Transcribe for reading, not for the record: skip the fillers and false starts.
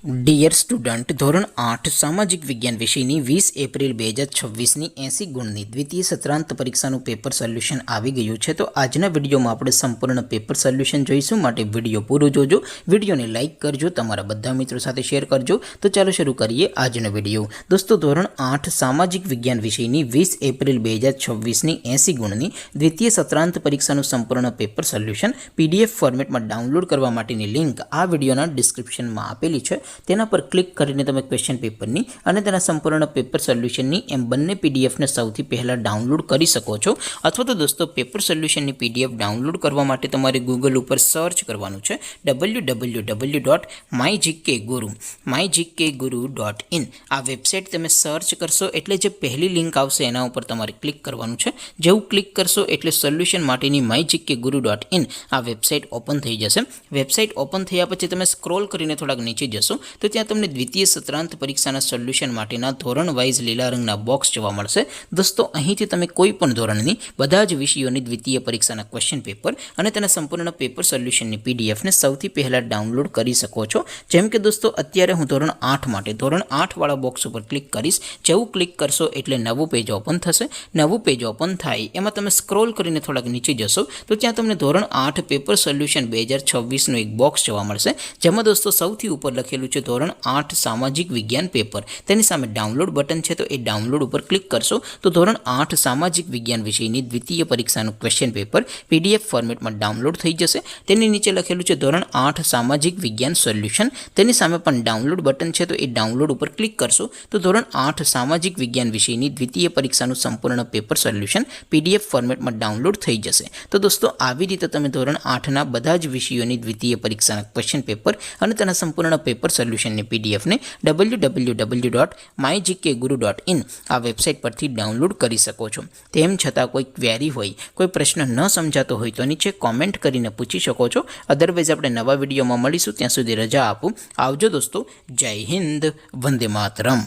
Dear student, ધોરણ 8 સામાજિક વિજ્ઞાન વિષયની 20 એપ્રિલ 2026ની 80 ગુણની દ્વિતીય સત્રાંત પરીક્ષાનું પેપર સોલ્યુશન આવી ગયું છે. તો આજના વિડીયોમાં આપણે સંપૂર્ણ પેપર સોલ્યુશન જોઈશું. માટે વિડીયો પૂરો જોજો, વિડીયોને લાઇક કરજો, તમારા બધા મિત્રો સાથે શેર કરજો. તો ચાલો શરૂ કરીએ આજનો વિડીયો. દોસ્તો, ધોરણ 8 સામાજિક વિજ્ઞાન વિષયની 20 એપ્રિલ 2026ની 80 ગુણની દ્વિતીય સત્રાંત પરીક્ષાનું સંપૂર્ણ પેપર સોલ્યુશન PDF ફોર્મેટમાં ડાઉનલોડ કરવા માટેની લિંક આ વિડીયોના ડિસ્ક્રિપ્શનમાં આપેલી છે. તેના પર ક્લિક કરીને તમે ક્વેશ્ચન પેપરની અને તેના સંપૂર્ણ પેપર સોલ્યુશનની એમ બંને પીડીએફને સૌથી પહેલાં ડાઉનલોડ કરી શકો છો. અથવા તો દોસ્તો, પેપર સોલ્યુશનની PDF ડાઉનલોડ કરવા માટે તમારે ગૂગલ ઉપર સર્ચ કરવાનું છે www.mygkguru.in. આ વેબસાઇટ તમે સર્ચ કરશો એટલે જે પહેલી લિંક આવશે એના ઉપર તમારે ક્લિક કરવાનું છે. જેવું ક્લિક કરશો એટલે સોલ્યુશન માટેની mygkguru.in આ વેબસાઇટ ઓપન થઈ જશે. વેબસાઇટ ઓપન થયા પછી તમે સ્ક્રોલ કરીને થોડાક નીચે જશો તો ત્યાં તમને દ્વિતીય સત્રાંત પરીક્ષાના સોલ્યુશન માટેના ધોરણ વાઇઝ લીલા રંગના બોક્સ જોવા મળશે. દોસ્તો, અહીંથી તમે કોઈ પણ ધોરણની બધા જ વિષયોની દ્વિતીય પરીક્ષાના ક્વેશ્ચન પેપર અને તેના સંપૂર્ણ પેપર સોલ્યુશનની પીડીએફને સૌથી પહેલાં ડાઉનલોડ કરી શકો છો. જેમ કે દોસ્તો, અત્યારે હું ધોરણ 8 માટે ધોરણ 8 વાળા બોક્સ ઉપર ક્લિક કરીશ. જેવું ક્લિક કરશો એટલે નવું પેજ ઓપન થશે. નવું પેજ ઓપન થાય એમાં તમે સ્ક્રોલ કરીને થોડાક નીચે જશો તો ત્યાં તમને ધોરણ 8 પેપર સોલ્યુશન 2026નું એક બોક્સ જોવા મળશે. જેમાં દોસ્તો સૌથી ઉપર લખેલું છે ધોરણ 8 સામાજિક વિજ્ઞાન પેપર. તેની સામે ડાઉનલોડ બટન છે, તો એ ડાઉનલોડ ઉપર ક્લિક કરશો તો ધોરણ 8 સામાજિક વિજ્ઞાન વિષયની દ્વિતીય પરીક્ષાનું ક્વેશ્ચન પેપર PDF ફોર્મેટમાં ડાઉનલોડ થઈ જશે. તેની નીચે લખેલું છે ધોરણ 8 સામાજિક વિજ્ઞાન સોલ્યુશન. તેની સામે પણ ડાઉનલોડ બટન છે, તો એ ડાઉનલોડ ઉપર ક્લિક કરશો તો ધોરણ 8 સામાજિક વિજ્ઞાન વિષયની દ્વિતીય પરીક્ષાનું સંપૂર્ણ પેપર સોલ્યુશન PDF ફોર્મેટમાં ડાઉનલોડ થઈ જશે. તો દોસ્તો, આવી રીતે તમે ધોરણ 8ના બધા જ વિષયોની દ્વિતીય પરીક્ષાના ક્વેશ્ચન પેપર અને તેના સંપૂર્ણ પેપર સોલ્યુશનની પીડીએફને www.mygkguru.in આ વેબસાઇટ પરથી ડાઉનલોડ કરી શકો છો. તેમ છતાં કોઈ ક્વેરી હોય, કોઈ પ્રશ્ન ન સમજાતો હોય તો નીચે કોમેન્ટ કરીને પૂછી શકો છો. અદરવાઇઝ આપણે નવા વિડીયોમાં મળીશું. ત્યાં સુધી રજા આપું. આવજો દોસ્તો. જય હિન્દ. વંદે માતરમ.